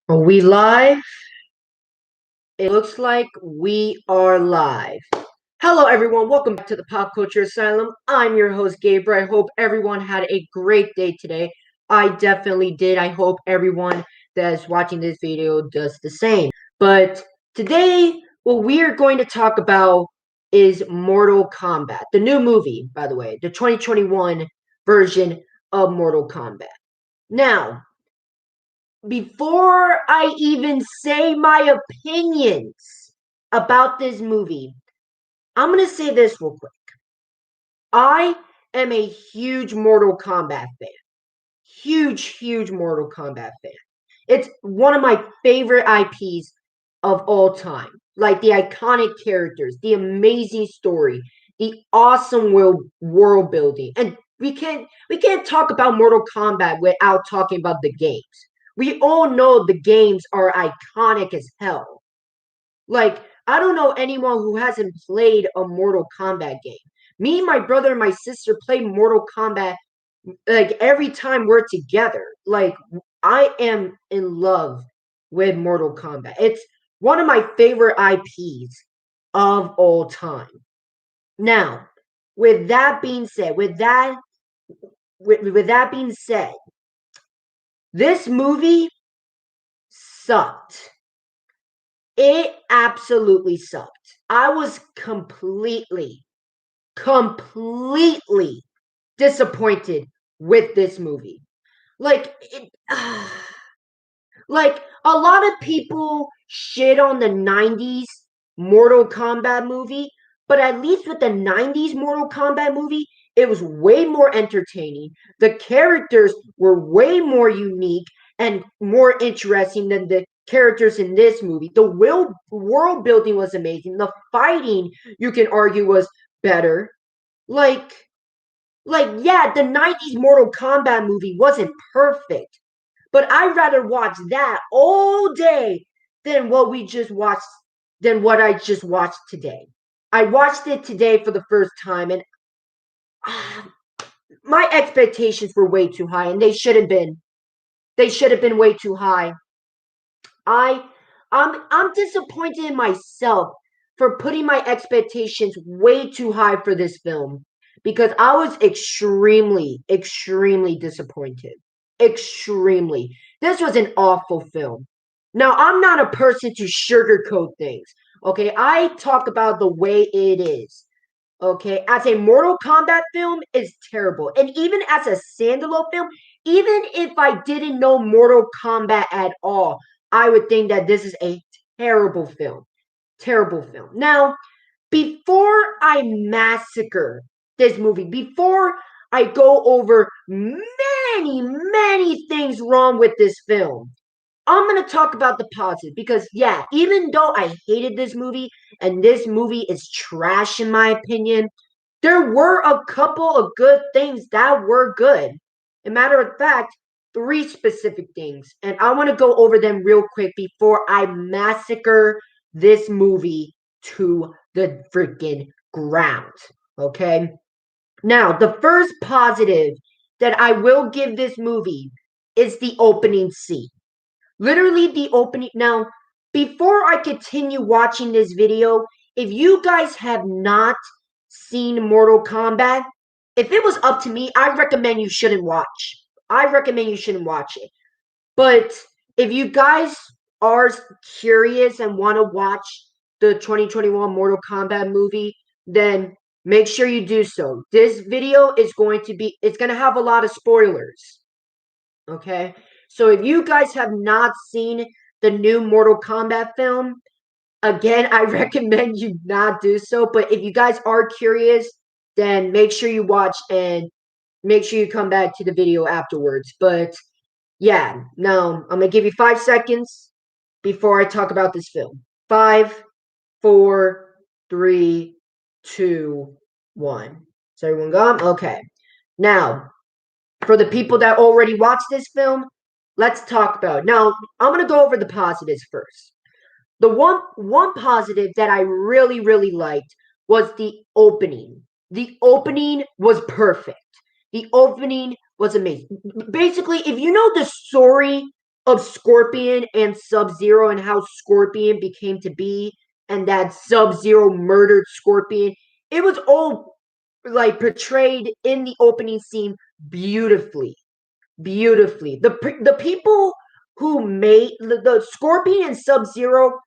Are we live? It looks like we are live. Hello, everyone. Welcome back to the Pop Culture Asylum. I'm your host, Gabriel. I hope everyone had a great day today. I definitely did. I hope everyone that's watching this video does the same. But today, what we are going to talk about is Mortal Kombat, the new movie, by the way, the 2021 version of Mortal Kombat. Now, before I even say my opinions about this movie, I'm going to say this real quick. I am a huge Mortal Kombat fan. Huge Mortal Kombat fan. It's one of my favorite IPs of all time. Like the iconic characters, the amazing story, the awesome world building. And we can't talk about Mortal Kombat without talking about the games. We all know the games are iconic as hell. Like, I don't know anyone who hasn't played a Mortal Kombat game. Me, my brother, and my sister play Mortal Kombat like every time we're together. Like, I am in love with Mortal Kombat. It's one of my favorite IPs of all time. Now, with that being said, with that being said, this movie sucked. It absolutely sucked. I was completely disappointed with this movie. Like it, like a lot of people shit on the 90s Mortal Kombat movie, but at least with the 90s Mortal Kombat movie, it was way more entertaining. The characters were way more unique and more interesting than the characters in this movie. The world building was amazing. The fighting, you can argue, was better. Like, yeah, the 90s Mortal Kombat movie wasn't perfect, but I'd rather watch that all day than what I just watched today. I watched it today for the first time, and uh, my expectations were way too high, and they should have been. They should have been way too high. I I'm disappointed in myself for putting my expectations way too high for this film because I was extremely disappointed. Extremely. This was an awful film. Now, I'm not a person to sugarcoat things. Okay, I talk about the way it is. Okay, as a Mortal Kombat film is terrible. And even as a standalone film, even if I didn't know Mortal Kombat at all, I would think that this is a terrible film. Terrible film. Now, before I massacre this movie, before I go over many things wrong with this film, I'm going to talk about the positive because, yeah, even though I hated this movie and this movie is trash in my opinion, there were a couple of good things that were good. A matter of fact, three specific things. And I want to go over them real quick before I massacre this movie to the freaking ground. Okay? Now, the first positive that I will give this movie is the opening scene. Literally the opening. Now, before I continue watching this video, if you guys have not seen Mortal Kombat, if it was up to me, I recommend you shouldn't watch. I recommend you shouldn't watch it. But if you guys are curious and want to watch the 2021 Mortal Kombat movie, then make sure you do so. This video is it's going to have a lot of spoilers. Okay? So if you guys have not seen the new Mortal Kombat film, again, I recommend you not do so. But if you guys are curious, then make sure you watch and make sure you come back to the video afterwards. But yeah, now I'm gonna give you 5 seconds before I talk about this film. 5, 4, 3, 2, 1. Is everyone gone? Okay. Now, for the people that already watched this film, let's talk about it. Now, I'm gonna go over the positives first. The one positive that I really liked was the opening. The opening was perfect. The opening was amazing. Basically, if you know the story of Scorpion and Sub-Zero and how Scorpion became to be and that Sub-Zero murdered Scorpion. It was all like portrayed in the opening scene beautifully. Beautifully. The people who made the Scorpion and Sub-Zero,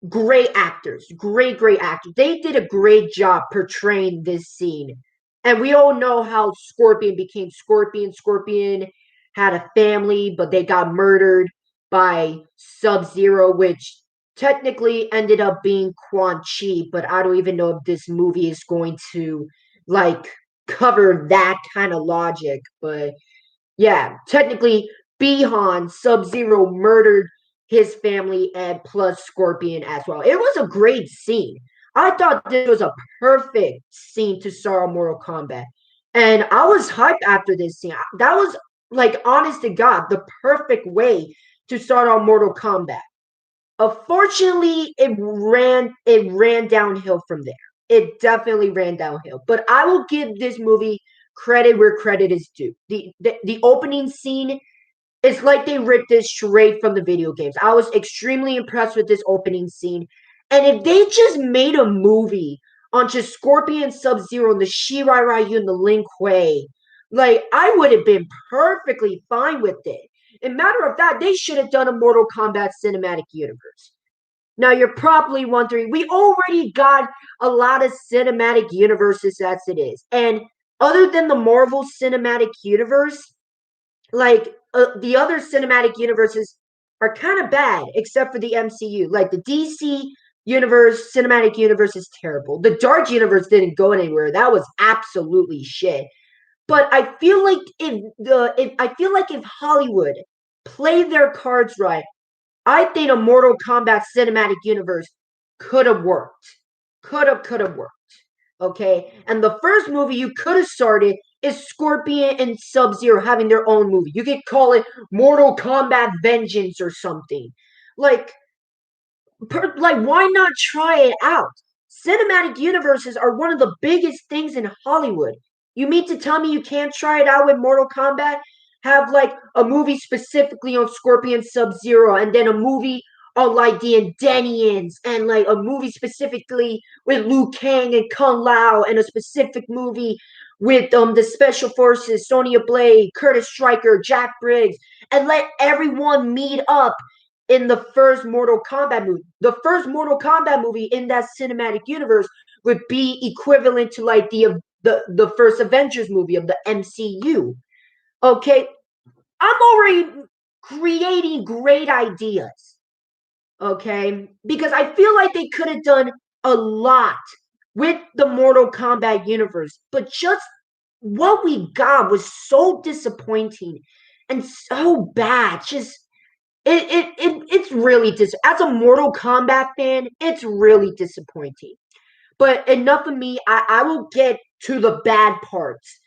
great actors, great actors. They did a great job portraying this scene. And we all know how Scorpion became Scorpion. Scorpion had a family, but they got murdered by Sub-Zero, which technically ended up being Quan Chi, but I don't even know if this movie is going to like cover that kind of logic. But yeah, technically, Bihan Sub-Zero murdered his family and plus Scorpion as well. It was a great scene. I thought this was a perfect scene to start Mortal Kombat. And I was hyped after this scene. That was like honest to God, the perfect way to start on Mortal Kombat. Unfortunately, it ran downhill from there. It definitely ran downhill. But I will give this movie credit where credit is due. The opening scene is like they ripped this straight from the video games. I was extremely impressed with this opening scene. And if they just made a movie on just Scorpion, Sub-Zero, and the Shirai Ryu and the Lin Kuei, like I would have been perfectly fine with it. In matter of fact, they should have done a Mortal Kombat cinematic universe. Now you're probably wondering, we already got a lot of cinematic universes as it is. And other than the Marvel cinematic universe, like the other cinematic universes are kind of bad except for the MCU. Like the DC universe, cinematic universe is terrible. The Dark universe didn't go anywhere. That was absolutely shit. But I feel like if Hollywood played their cards right, I think a Mortal Kombat cinematic universe could have worked. Could have worked. Okay? And the first movie you could have started is Scorpion and Sub-Zero having their own movie. You could call it Mortal Kombat Vengeance or something. Like, why not try it out? Cinematic universes are one of the biggest things in Hollywood. You mean to tell me you can't try it out with Mortal Kombat? Have like a movie specifically on Scorpion Sub-Zero and then a movie on like the Indenians and like a movie specifically with Liu Kang and Kung Lao and a specific movie with the Special Forces, Sonya Blade, Curtis Stryker, Jack Briggs, and let everyone meet up in the first Mortal Kombat movie. The first Mortal Kombat movie in that cinematic universe would be equivalent to like the first Avengers movie of the MCU. Okay, I'm already creating great ideas. Okay, because I feel like they could have done a lot with the Mortal Kombat universe, but just what we got was so disappointing and so bad. Just it's really as a Mortal Kombat fan, it's really disappointing. But enough of me. I will get to the bad parts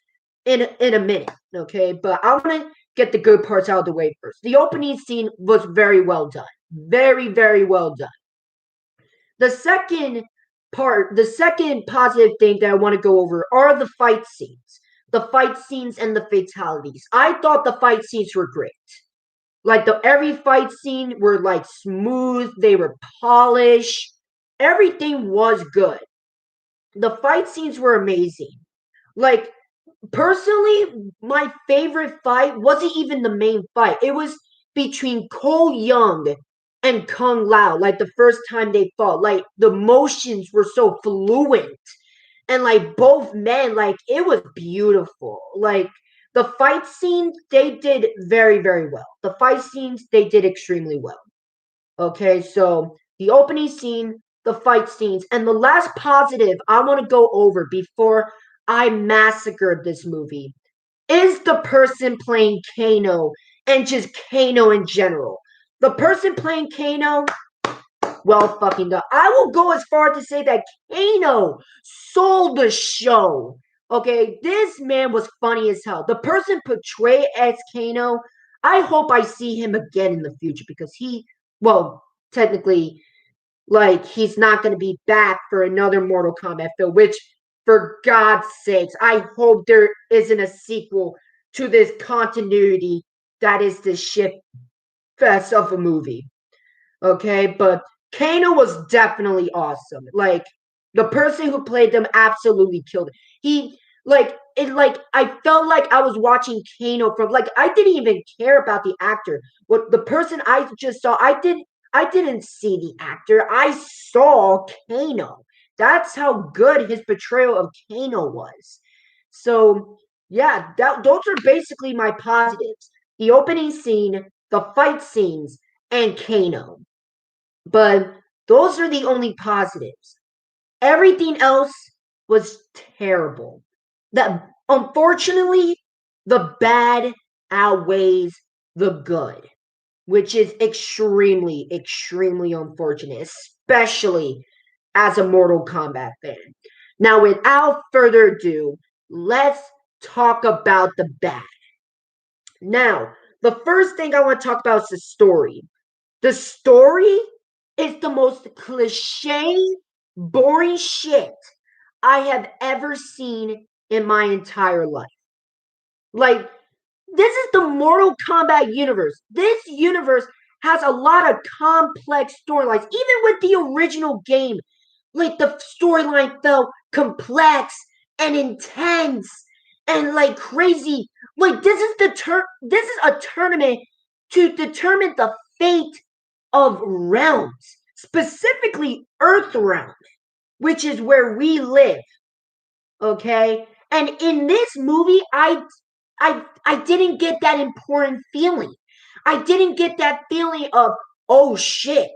in a minute, okay? But I want to get the good parts out of the way first. The opening scene was very well done. Very well done. The second positive thing that I want to go over are the fight scenes. The fight scenes and the fatalities. I thought the fight scenes were great. Like every fight scene were like smooth, they were polished. Everything was good. The fight scenes were amazing. Like personally, my favorite fight wasn't even the main fight. It was between Cole Young and Kung Lao. Like the first time they fought, like the motions were so fluent, and like both men, like it was beautiful. Like the fight scenes, they did very well. The fight scenes, they did extremely well. Okay, so the opening scene, the fight scenes, and the last positive I want to go over before I massacred this movie is the person playing Kano and just Kano in general. The person playing Kano, well fucking done. I will go as far to say that Kano sold the show. Okay, this man was funny as hell. The person portrayed as Kano, I hope I see him again in the future because well, technically, like he's not going to be back for another Mortal Kombat film, which, for God's sakes, I hope there isn't a sequel to this continuity that is this ship fest of a movie. Okay, but Kano was definitely awesome. Like the person who played them absolutely killed it. He like I felt like I was watching Kano from like I didn't even care about the actor. What the person I just saw, I didn't see the actor. I saw Kano. That's how good his portrayal of Kano was. So yeah, those are basically my positives. The opening scene, the fight scenes, and Kano. But those are the only positives. Everything else was terrible. That unfortunately, the bad outweighs the good, which is extremely, extremely unfortunate, especially as a Mortal Kombat fan. Now, without further ado, let's talk about the bad. Now, the first thing I want to talk about is the story. The story is the most cliche, boring shit I have ever seen in my entire life. Like, this is the Mortal Kombat universe. This universe has a lot of complex storylines. Even with the original game, like the storyline felt complex and intense and like crazy. Like this is a tournament to determine the fate of realms, specifically Earth realm, which is where we live. Okay, and in this movie, I didn't get that important feeling. I didn't get that feeling of oh shit,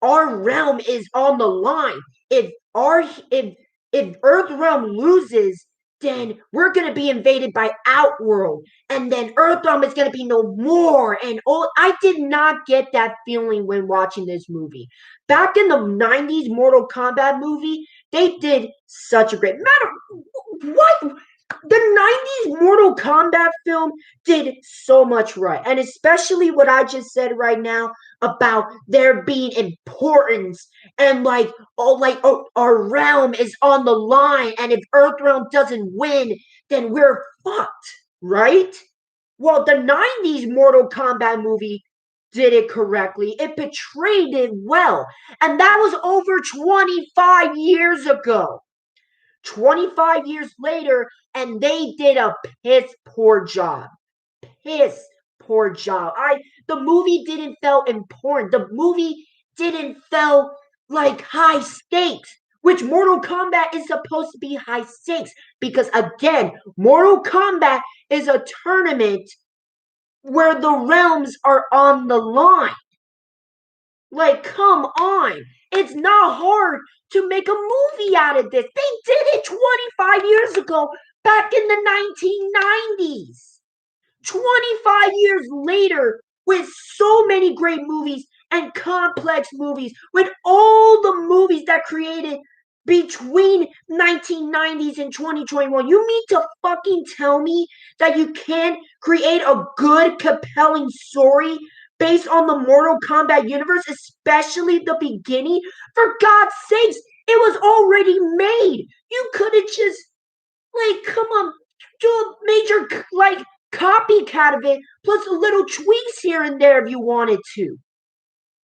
our realm is on the line. If our if Earth realm loses, then we're gonna be invaded by Outworld, and then Earth realm is gonna be no more. And oh, I did not get that feeling when watching this movie. Back in the '90s Mortal Kombat movie, they did such a great matter. What the '90s Mortal Kombat film did so much right, and especially what I just said right now about there being importance and like our realm is on the line, and if Earth realm doesn't win, then we're fucked, right? Well, the '90s Mortal Kombat movie did it correctly. It portrayed it well, and that was over 25 years ago. 25 years later, and they did a piss poor job. Piss poor job. The movie didn't feel important. The movie didn't feel like high stakes, which Mortal Kombat is supposed to be high stakes because again, Mortal Kombat is a tournament where the realms are on the line. Like, come on. It's not hard to make a movie out of this. They did it 25 years ago, back in the 1990s. 25 years later, with so many great movies and complex movies, with all the movies that created between 1990s and 2021, you mean to fucking tell me that you can't create a good, compelling story based on the Mortal Kombat universe, especially the beginning? For God's sakes, it was already made. You could have just, like, come on, do a major, like, copycat of it, plus a little tweaks here and there if you wanted to.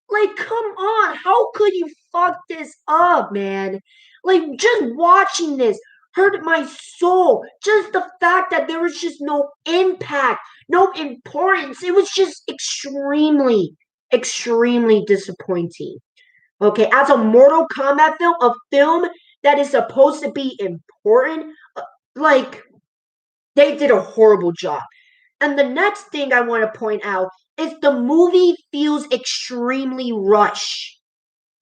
Like, come on, how could you fuck this up, man? Like, just watching this hurt my soul. Just the fact that there was just no impact, no importance. It was just extremely, extremely disappointing. Okay, as a Mortal Kombat film, a film that is supposed to be important, like, they did a horrible job. And the next thing I want to point out is the movie feels extremely rushed.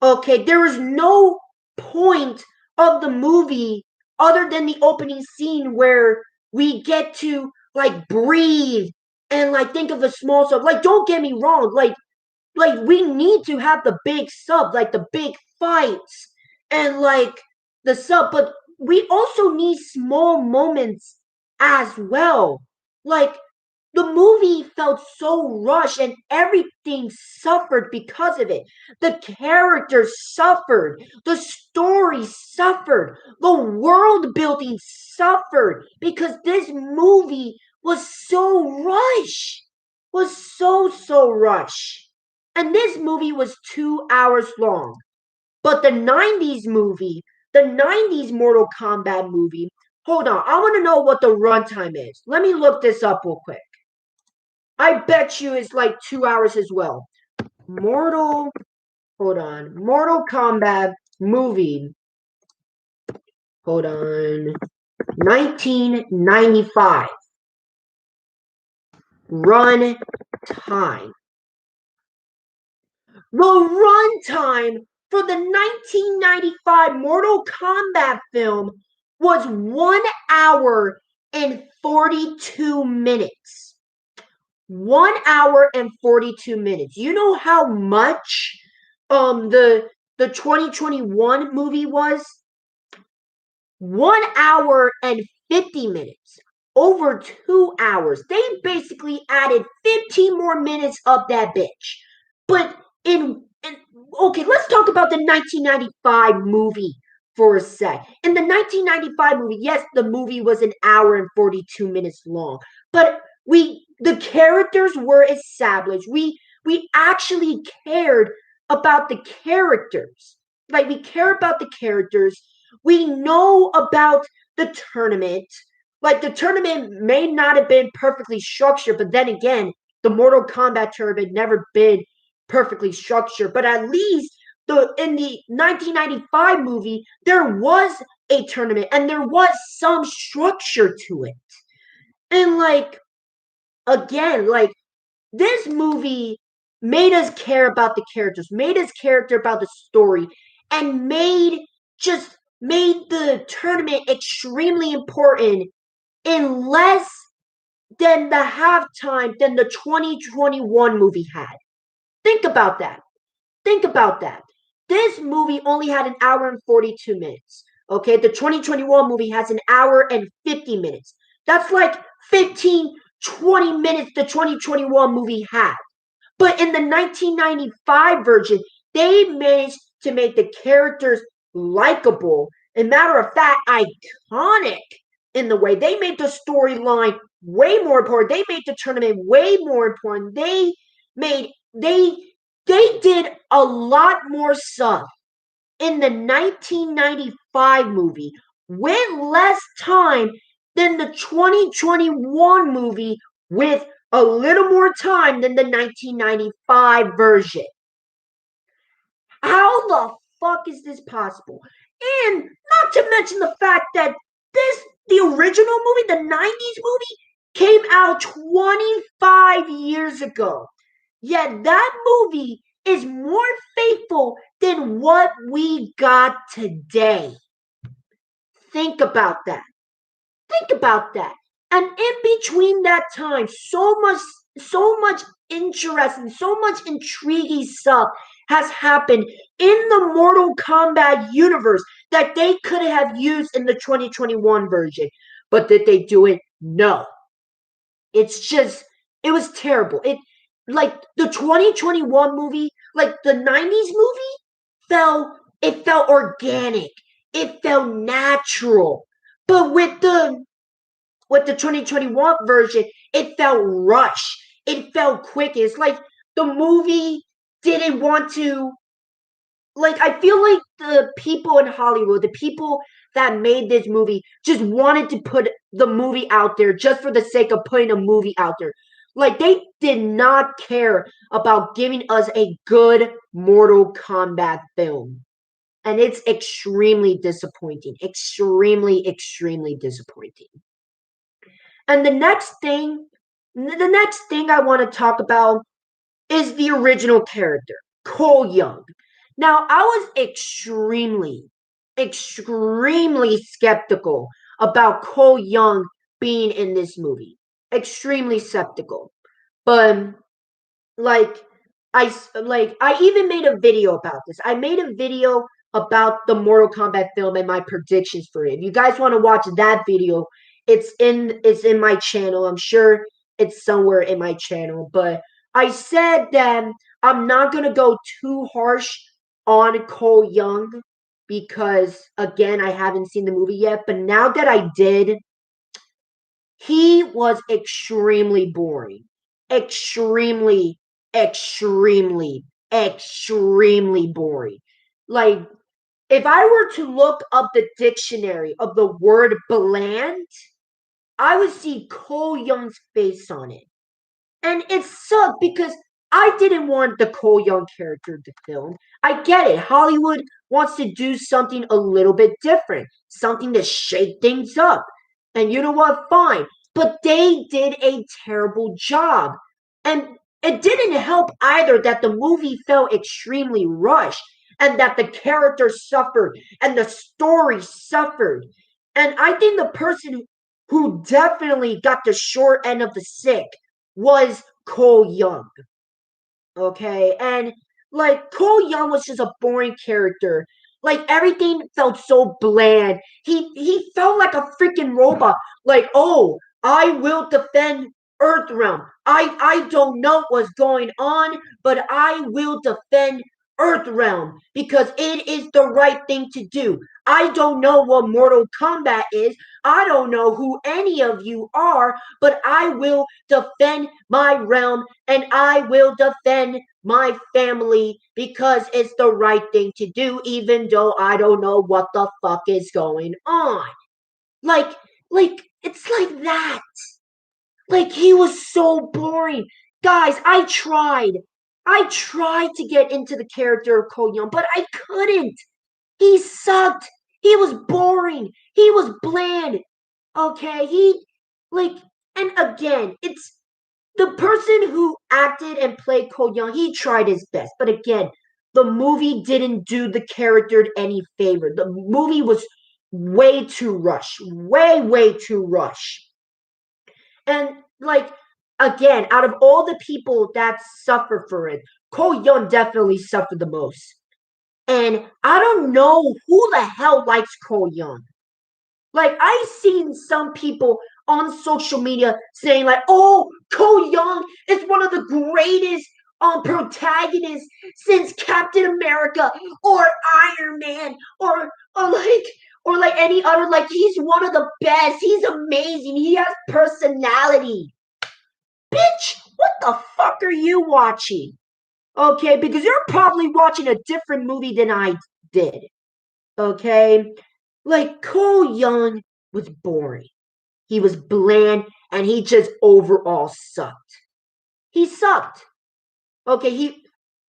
Okay, there is no point of the movie other than the opening scene where we get to like breathe and like think of the small stuff. Like, don't get me wrong, like we need to have the big sub, like the big fights and like the sub, but we also need small moments as well. Like the movie felt so rushed and everything suffered because of it. The characters suffered, the story suffered, the world building suffered because this movie was so rushed. Was so rushed. And this movie was 2 hours long. But the 90s movie, the 90s Mortal Kombat movie, hold on, I want to know what the runtime is. Let me look this up real quick. I bet you it's like 2 hours as well. Mortal Kombat movie. Hold on. 1995. Run time. The runtime for the 1995 Mortal Kombat film was 1 hour and 42 minutes. 1 hour and 42 minutes. You know how much the 2021 movie was? 1 hour and 50 minutes. Over 2 hours. They basically added 15 more minutes of that bitch. But okay, let's talk about the 1995 movie for a sec. In the 1995 movie, yes, the movie was an hour and 42 minutes long, but the characters were established. We actually cared about the characters. Like, we care about the characters. We know about the tournament. Like, the tournament may not have been perfectly structured, but then again, the Mortal Kombat tournament never been perfectly structured. But at least in the 1995 movie, there was a tournament and there was some structure to it. And like, again, like, this movie made us care about the characters, made us care about the story, and made the tournament extremely important in less than the halftime than the 2021 movie had. Think about that. Think about that. This movie only had an hour and 42 minutes. Okay, the 2021 movie has an hour and 50 minutes. That's like 15, 20 minutes the 2021 movie had. But in the 1995 version, they managed to make the characters likable and, matter of fact, iconic in the way. They made the storyline way more important. They made the tournament way more important. Made they they did a lot more stuff in the 1995 movie with less time than the 2021 movie with a little more time than the 1995 version. How the fuck is this possible? And not to mention the fact that the original movie, the 90s movie, came out 25 years ago. Yet that movie is more faithful than what we got today. Think about that. Think about that. And in between that time, so much interesting, so much intriguing stuff has happened in the Mortal Kombat universe that they could have used in the 2021 version. But did they do it? No. It was terrible. Like, the 2021 movie, like the 90s movie, it felt organic. It felt natural. But with the 2021 version, it felt rushed. It felt quick. It's like the movie didn't want to, like, I feel like the people in Hollywood, the people that made this movie, just wanted to put the movie out there just for the sake of putting a movie out there. Like, they did not care about giving us a good Mortal Kombat film. And it's extremely disappointing. Extremely, extremely disappointing. And the next thing I want to talk about is the original character, Cole Young. Now, I was extremely, extrememely skeptical about Cole Young being in this movie. Extremely skeptical. But like I even made a video about this. I made a video about the Mortal Kombat film and my predictions for it. If you guys want to watch that video, it's in my channel. I'm sure it's somewhere in my channel. But I said that I'm not gonna go too harsh on Cole Young because, again, I haven't seen the movie yet. But now that I did, he was extremely boring. Extremely extremely, extremely boring. Like, if I were to look up the dictionary of the word bland, I would see Cole Young's face on it. And it sucked because I didn't want the Cole Young character to film. I get it. Hollywood wants to do something a little bit different, something to shake things up. And you know what? Fine. But they did a terrible job. And it didn't help either that the movie felt extremely rushed and that the characters suffered and the story suffered. And I think the person who definitely got the short end of the stick was Cole Young. Okay. And like Cole Young was just a boring character. Like everything felt so bland. He felt like a freaking robot. Like, oh, I will defend Earthrealm. I don't know what's going on, but I will defend Earthrealm because it is the right thing to do. I don't know what Mortal Kombat is. I don't know who any of you are, but I will defend my realm and I will defend my family because it's the right thing to do, even though I don't know what the fuck is going on. Like, it's like that. Like, he was so boring. Guys, I tried. I tried to get into the character of Cole Young, but I couldn't. He sucked. He was boring. He was bland. Okay, like, and again, it's the person who acted and played Cole Young. He tried his best, but again, the movie didn't do the character any favor. The movie was way too rushed, way too rushed, and like again, out of all the people that suffer for it, Cole Young definitely suffered the most. And I don't know who the hell likes Cole Young. Like I've seen some people on social media saying like, "Oh, Cole Young is one of the greatest protagonists since Captain America or Iron Man or like any other. Like he's one of the best. He's amazing. He has personality." Bitch, what the fuck are you watching? Okay, because you're probably watching a different movie than I did. Okay, like Cole Young was boring. He was bland and he just overall sucked. He sucked. Okay,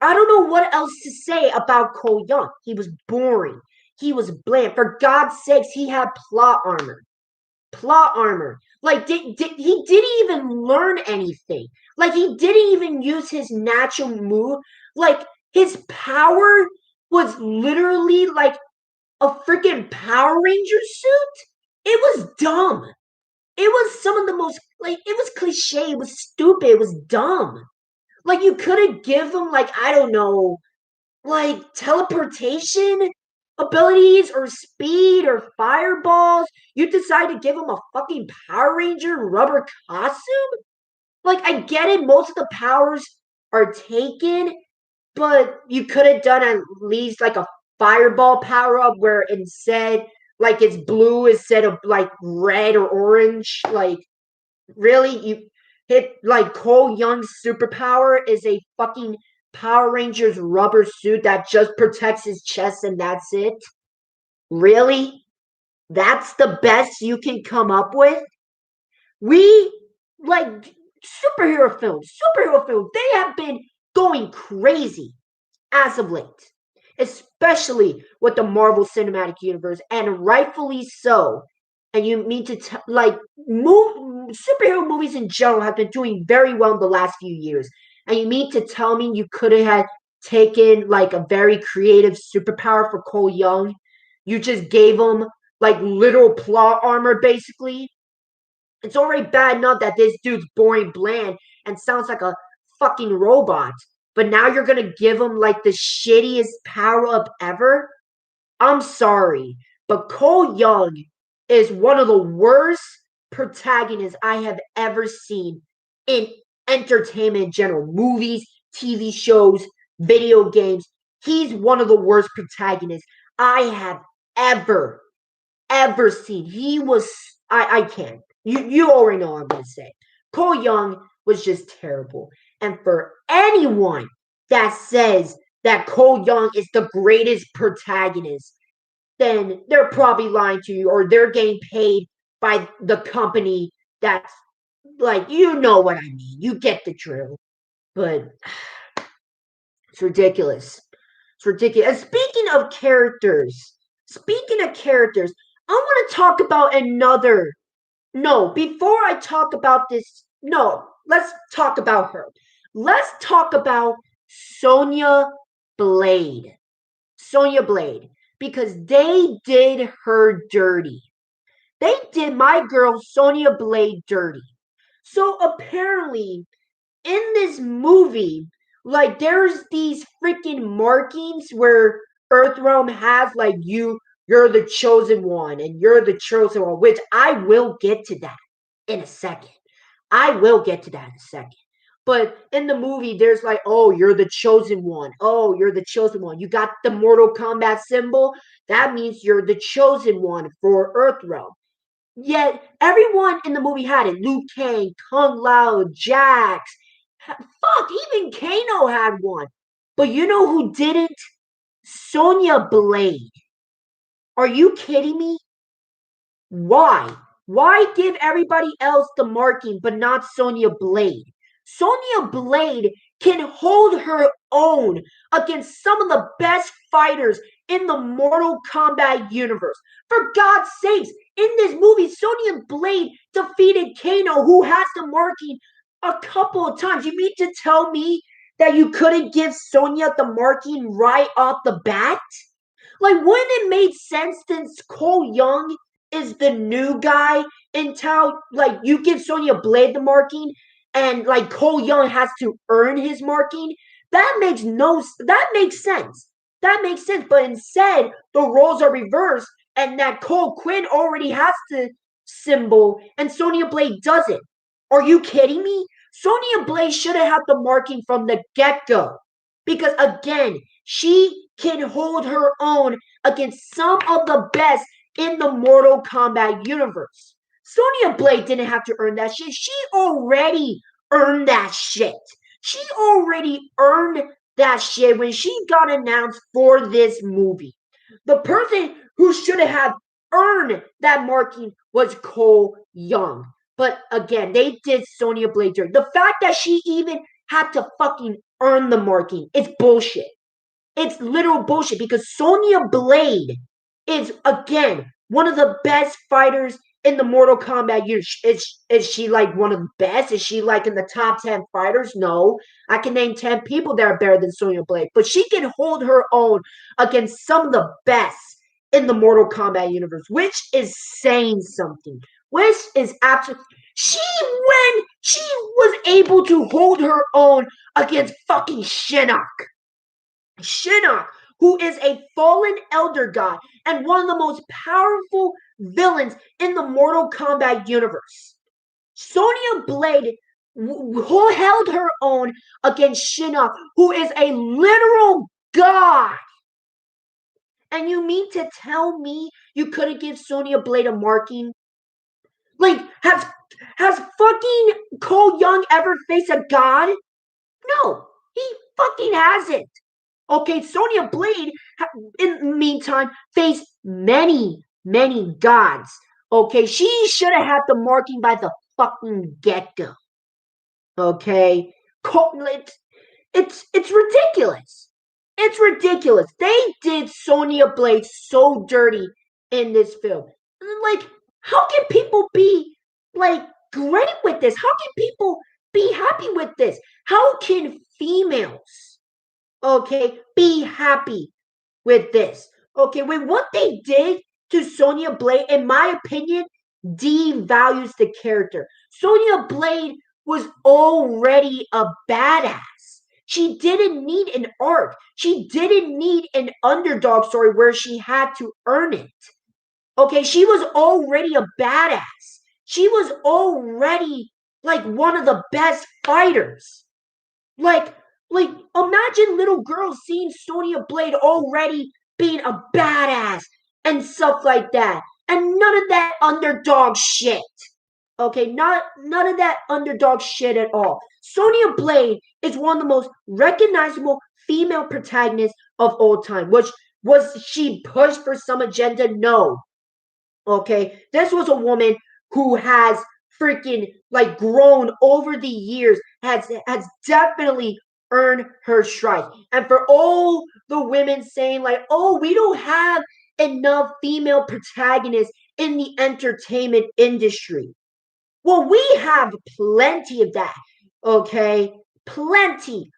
I don't know what else to say about Cole Young. He was boring. He was bland. For God's sakes, he had plot armor. Plot armor. Like he didn't even learn anything. Like he didn't even use his natural move. Like his power was literally like a freaking Power Ranger suit? It was dumb. It was some of the most like it was cliche, it was stupid, it was dumb. Like you couldn't give him like I don't know, like teleportation abilities or speed or fireballs. You decide to give him a fucking Power Ranger rubber costume? Like I get it, most of the powers are taken, but you could have done at least like a fireball power up where instead like it's blue instead of like red or orange. Like really, you hit like Cole Young's superpower is a fucking Power Rangers rubber suit that just protects his chest and that's it. Really? That's the best you can come up with? We like superhero films, they have been going crazy as of late, especially with the Marvel Cinematic Universe, and rightfully so. And you mean to like superhero movies in general have been doing very well in the last few years, and you mean to tell me you could have had taken like a very creative superpower for Cole Young? You just gave him like literal plot armor, basically. It's already bad enough that this dude's boring, bland, and sounds like a fucking robot. But now you're gonna give him like the shittiest power up ever? I'm sorry, but Cole Young is one of the worst protagonists I have ever seen in entertainment in general. Movies, TV shows, video games. He's one of the worst protagonists I have ever seen. He was I can't. You already know what I'm gonna say. Cole Young was just terrible. And for anyone that says that Cole Young is the greatest protagonist, then they're probably lying to you or they're getting paid by the company that's like, you know what I mean. You get the drill. But it's ridiculous. It's ridiculous. And speaking of characters, I want to talk about another. No, before I talk about this, no, let's talk about her. Let's talk about Sonya Blade. Sonya Blade. Because they did her dirty. They did my girl Sonya Blade dirty. So apparently, in this movie, like there's these freaking markings where Earthrealm has like you're the chosen one and you're the chosen one, which I will get to that in a second. I will get to that in a second. But in the movie, there's like, oh, you're the chosen one. Oh, you're the chosen one. You got the Mortal Kombat symbol. That means you're the chosen one for Earthrealm. Yet everyone in the movie had it. Liu Kang, Kung Lao, Jax. Fuck, even Kano had one. But you know who didn't? Sonya Blade. Are you kidding me? Why? Why give everybody else the marking but not Sonya Blade? Sonya Blade can hold her own against some of the best fighters in the Mortal Kombat universe. For God's sakes, in this movie, Sonya Blade defeated Kano, who has the marking a couple of times. You mean to tell me that you couldn't give Sonya the marking right off the bat? Like, wouldn't it make sense since Cole Young is the new guy in town? Like, you give Sonya Blade the marking, and like Cole Young has to earn his marking. That makes sense. That makes sense. But instead, the roles are reversed, and that Cole Quinn already has the symbol, and Sonya Blade doesn't. Are you kidding me? Sonya Blade should have had the marking from the get-go. Because again, she can hold her own against some of the best in the Mortal Kombat universe. Sonya Blade didn't have to earn that shit. She already earned that shit. She already earned that shit when she got announced for this movie. The person who should have earned that marking was Cole Young. But again, they did Sonya Blade dirty. The fact that she even had to fucking earn the marking, it's bullshit. It's literal bullshit because Sonya Blade is, again, one of the best fighters in the Mortal Kombat universe. Is she like one of the best? Is she like in the top 10 fighters? No. I can name 10 people that are better than Sonya Blade. But she can hold her own against some of the best in the Mortal Kombat universe, which is saying something. Which is absolutely. She was able to hold her own against fucking Shinnok. Shinnok, who is a fallen elder god and one of the most powerful villains in the Mortal Kombat universe. Sonya Blade who held her own against Shinnok, who is a literal god. And you mean to tell me you couldn't give Sonya Blade a marking? Like, has fucking Cole Young ever faced a god? No, he fucking hasn't. Okay, Sonya Blade, in the meantime, faced many gods. Okay, she should have had the marking by the fucking get-go. Okay, it's ridiculous. It's ridiculous. They did Sonya Blade so dirty in this film. Like, how can people be like great with this? How can people be happy with this? How can females, okay, be happy with this? Okay, when what they did to Sonya Blade, in my opinion, devalues the character. Sonya Blade was already a badass. She didn't need an arc. She didn't need an underdog story where she had to earn it. Okay, she was already a badass. She was already like one of the best fighters. Like, imagine little girls seeing Sonya Blade already being a badass and stuff like that. And none of that underdog shit. Okay, not none of that underdog shit at all. Sonya Blade is one of the most recognizable female protagonists of all time. Was she pushed for some agenda? No. Okay, this was a woman who has freaking like grown over the years, has definitely earned her stripes. And for all the women saying like, "Oh, we don't have enough female protagonists in the entertainment industry." Well, we have plenty of that. Okay, plenty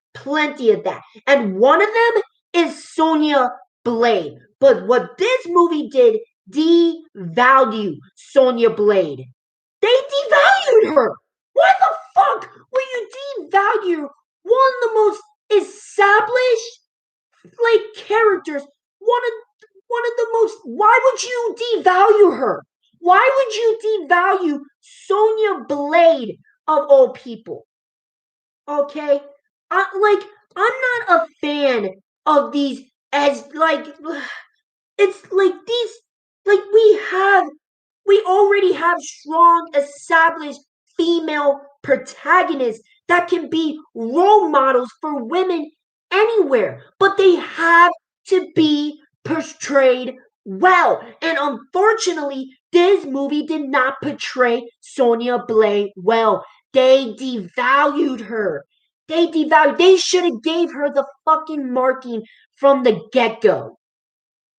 of that. And one of them is Sonya Blade. But what this movie did devalue Sonya Blade. They devalued her. Why the fuck would you devalue one of the most established characters? One of the most. Why would you devalue her? Why would you devalue Sonya Blade of all people? Okay, I'm not a fan of these as it's like these like we already have strong established female protagonists that can be role models for women anywhere, but they have to be portrayed well. And unfortunately, this movie did not portray Sonya Blade well. They devalued her. They should have gave her the fucking marking from the get-go.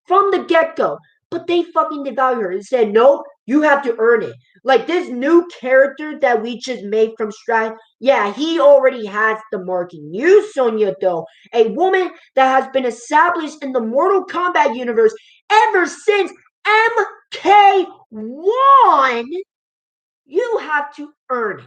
From the get-go. But they fucking devalued her and said, nope, you have to earn it. Like this new character that we just made from Strat, yeah, he already has the marking. You, Sonya, though, a woman that has been established in the Mortal Kombat universe ever since MK1, you have to earn it.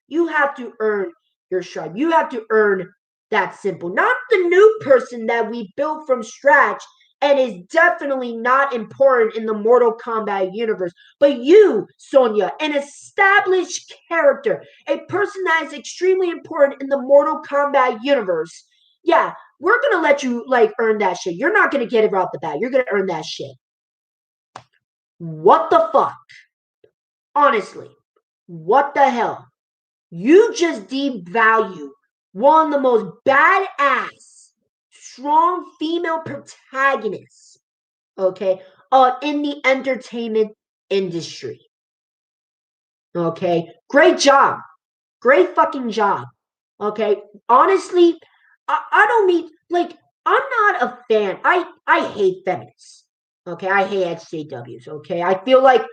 You have to earn your stripe. You have to earn that simple. Not the new person that we built from scratch and is definitely not important in the Mortal Kombat universe. But you, Sonya, an established character, a person that is extremely important in the Mortal Kombat universe. Yeah, we're gonna let you earn that shit. You're not gonna get it right off the bat. You're gonna earn that shit. What the fuck? Honestly, what the hell? You just devalue one of the most badass, strong female protagonists, okay, in the entertainment industry. Okay, great job. Great fucking job. Okay, honestly, I don't mean I'm not a fan. I hate feminists. Okay, I hate SJWs. Okay, I feel like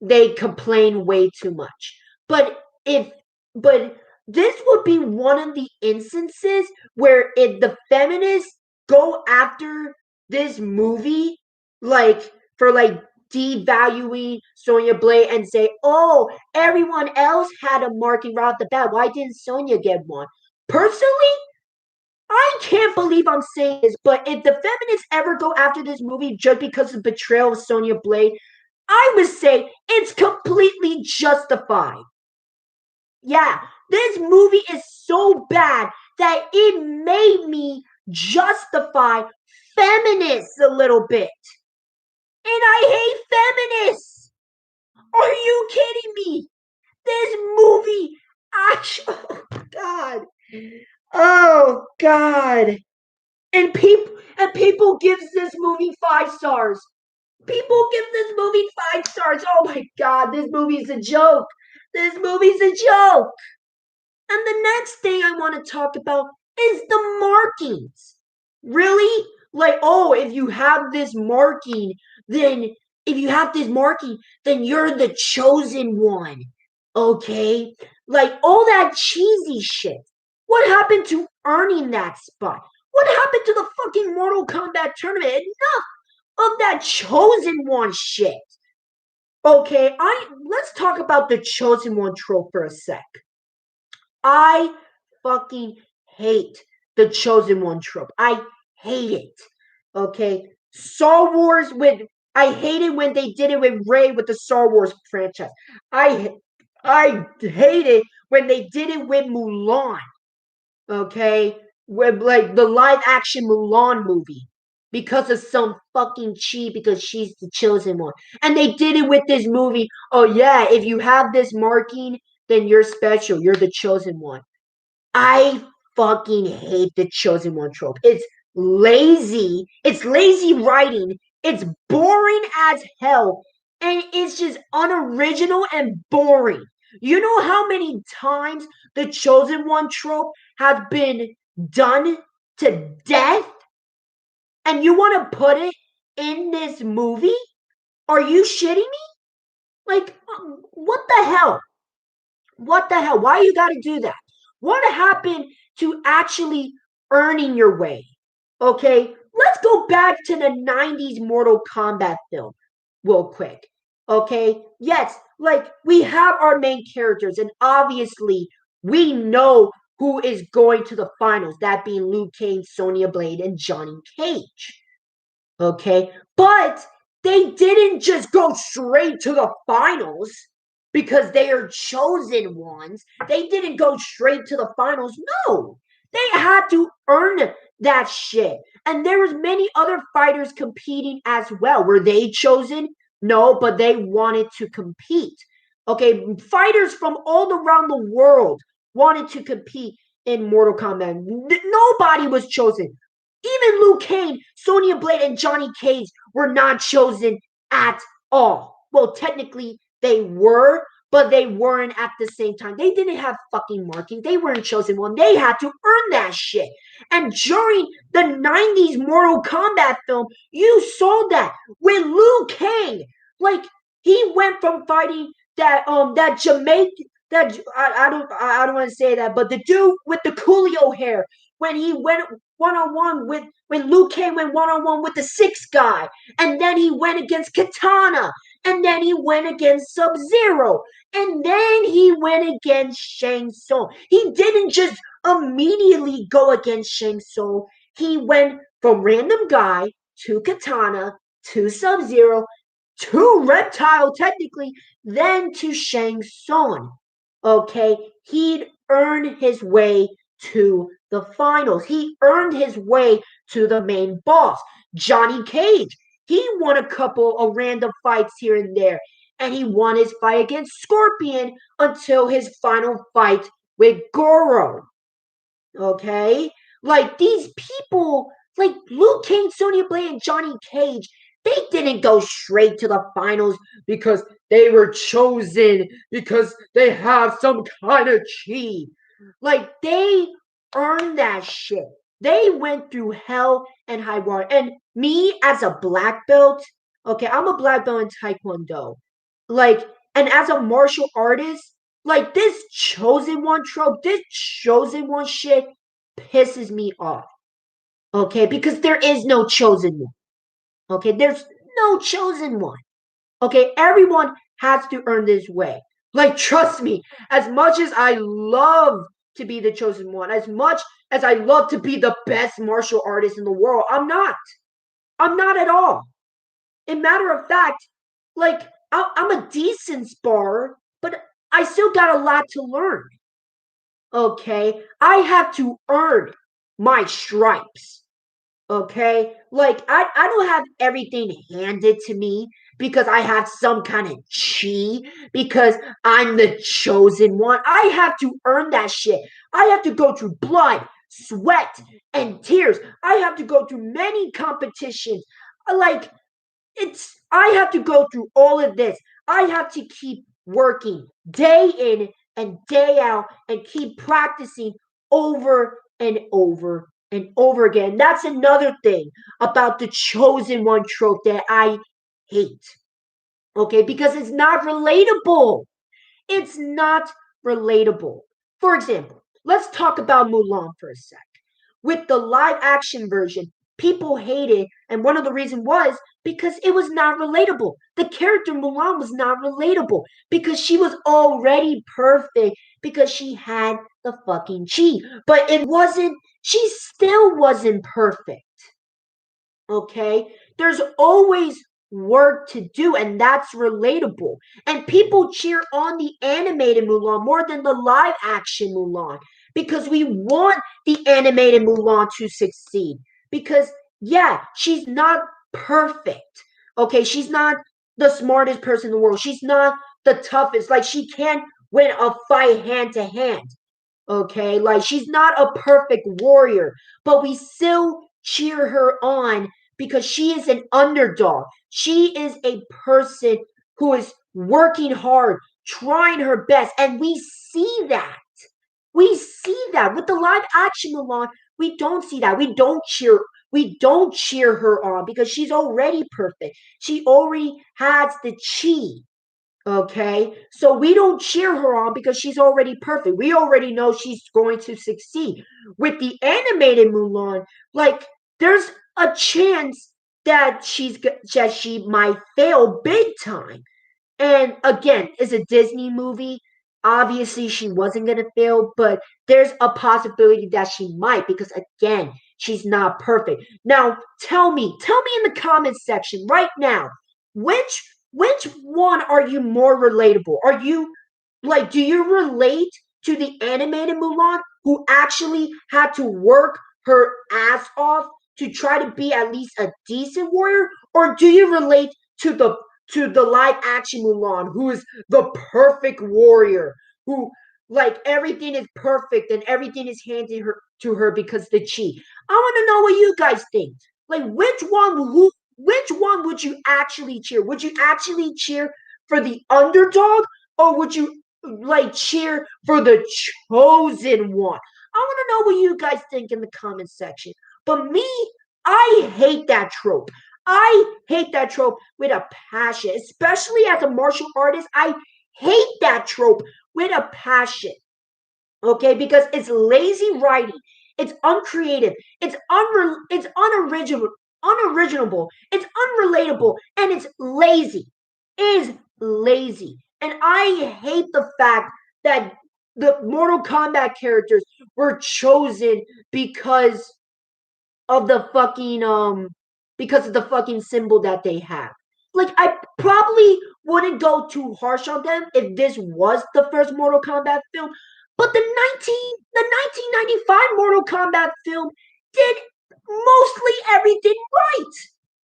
they complain way too much. But if but this would be one of the instances where if the feminists go after this movie for devaluing Sonya Blade and say, oh, everyone else had a marking right off the bat. Why didn't Sonya get one? Personally, I can't believe I'm saying this, but if the feminists ever go after this movie just because of the betrayal of Sonya Blade, I would say it's completely justified. Yeah, this movie is so bad that it made me justify feminists a little bit. And I hate feminists. Are you kidding me? This movie actually, oh God. Oh God. And people gives this movie 5 stars. People give this movie 5 stars. Oh my God, this movie's a joke. This movie's a joke. And the next thing I want to talk about is the markings. Really? Oh, then if you have this marking, then you're the chosen one. Okay? All that cheesy shit. What happened to earning that spot? What happened to the fucking Mortal Kombat tournament? Enough of that chosen one shit. Okay, let's talk about the chosen one trope for a sec. I fucking hate the chosen one trope. I hate it. Okay, Star Wars with I hate it when they did it with Rey with the Star Wars franchise. I hate it when they did it with Mulan. Okay, with the live action Mulan movie. because of some fucking chi because she's the chosen one. And they did it with this movie. Oh yeah, if you have this marking, then you're special. You're the chosen one. I fucking hate the chosen one trope. It's lazy. It's lazy writing. It's boring as hell. And it's just unoriginal and boring. You know how many times the chosen one trope has been done to death? And you want to put it in this movie? Are you shitting me? Like, what the hell? What the hell? Why you got to do that? What happened to actually earning your way? Okay, let's go back to the 90s Mortal Kombat film real quick. Okay, yes, like we have our main characters, and obviously we know who is going to the finals, that being Liu Kang, Sonya Blade, and Johnny Cage. Okay, but they didn't just go straight to the finals because they are chosen ones. They didn't go straight to the finals. No, they had to earn that shit. And there was many other fighters competing as well. Were they chosen? No, but they wanted to compete. Okay, fighters from all around the world wanted to compete in Mortal Kombat. Nobody was chosen. Even Liu Kang, Sonya Blade, and Johnny Cage were not chosen at all. Well, technically they were, but they weren't at the same time. They didn't have fucking marking. They weren't chosen one. They had to earn that shit. And during the 90s Mortal Kombat film, you saw that with Liu Kang. Like, he went from fighting that Jamaican that I don't want to say that, but the dude with the Coolio hair when he went one on one with when Liu Kang went one on one with the sixth guy, and then he went against Katana, and then he went against Sub Zero, and then he went against Shang Tsung. He didn't just immediately go against Shang Tsung. He went from random guy to Katana to Sub Zero to Reptile, technically, then to Shang Tsung. Okay, he'd earned his way to the finals. He earned his way to the main boss, Johnny Cage. He won a couple of random fights here and there, and he won his fight against Scorpion until his final fight with Goro. Okay? Like these people, like Liu Kang, Sonya Blade, and Johnny Cage, they didn't go straight to the finals because they were chosen, because they have some kind of chi. Like they earned that shit. They went through hell and high water. And me as a black belt, okay, I'm a black belt in Taekwondo. Like, and as a martial artist, like this chosen one trope, this chosen one shit pisses me off. Okay, because there is no chosen one. Okay, there's no chosen one. Okay, everyone has to earn this way. Like, trust me, as much as I love to be the chosen one, as much as I love to be the best martial artist in the world, I'm not. I'm not at all. In matter of fact, like, I'm a decent sparer, but I still got a lot to learn. Okay, I have to earn my stripes. Okay, like I don't have everything handed to me because I have some kind of chi, because I'm the chosen one. I have to earn that shit. I have to go through blood, sweat, and tears. I have to go through many competitions. Like, I have to go through all of this. I have to keep working day in and day out and keep practicing over and over and over again. That's another thing about the chosen one trope that I hate. Okay, because it's not relatable. It's not relatable. For example, let's talk about Mulan for a sec. With the live action version, people hated, and one of the reasons was because it was not relatable. The character Mulan was not relatable because she was already perfect because she had the fucking chi. But it wasn't, she still wasn't perfect. Okay? There's always work to do, and that's relatable. And people cheer on the animated Mulan more than the live action Mulan because we want the animated Mulan to succeed. Because Yeah, she's not perfect. Okay, she's not the smartest person in the world. She's not the toughest. Like she can't win a fight hand to hand. Okay, like she's not a perfect warrior, but we still cheer her on because she is an underdog. She is a person who is working hard, trying her best, and we see that. We see that with the live action Mulan. We don't see that. We don't cheer her on because she's already perfect. She already has the chi. Okay, so we don't cheer her on because she's already perfect. We already know she's going to succeed. With the animated Mulan, like there's a chance that she might fail big time. And again, it's a Disney movie. Obviously, she wasn't going to fail, but there's a possibility that she might because, again, she's not perfect. Now, tell me in the comments section right now, which one are you more relatable? Are you like, do you relate to the animated Mulan who actually had to work her ass off to try to be at least a decent warrior? Or do you relate to the live action Mulan who is the perfect warrior, who like everything is perfect and everything is handed her to her because the chi? I want to know what you guys think. Like which one would you actually cheer? Would you actually cheer for the underdog or would you like cheer for the chosen one? I want to know what you guys think in the comment section. But me, I hate that trope. I hate that trope with a passion, especially as a martial artist. I hate that trope with a passion. Okay, because it's lazy writing, it's uncreative, it's unoriginal, it's unrelatable, and it's lazy. It is lazy, and I hate the fact that the Mortal Kombat characters were chosen because of the fucking because of the fucking symbol that they have. Like I probably wouldn't go too harsh on them if this was the first Mortal Kombat film, but the 1995 Mortal Kombat film did mostly everything right.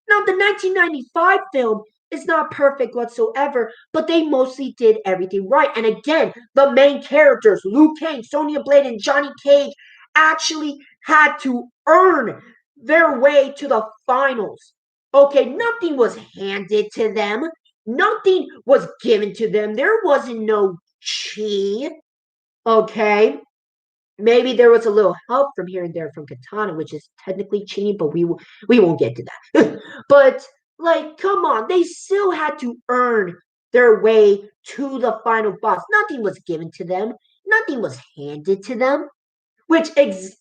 Now the 1995 film is not perfect whatsoever, but they mostly did everything right. And again, the main characters, Liu Kang, Sonya Blade, and Johnny Cage, actually had to earn their way to the finals. Okay, nothing was handed to them. Nothing was given to them. There wasn't no chi. Okay, maybe there was a little help from here and there from Katana, which is technically cheating, but we won't get to that. But like, come on, they still had to earn their way to the final boss. Nothing was given to them. Nothing was handed to them, which is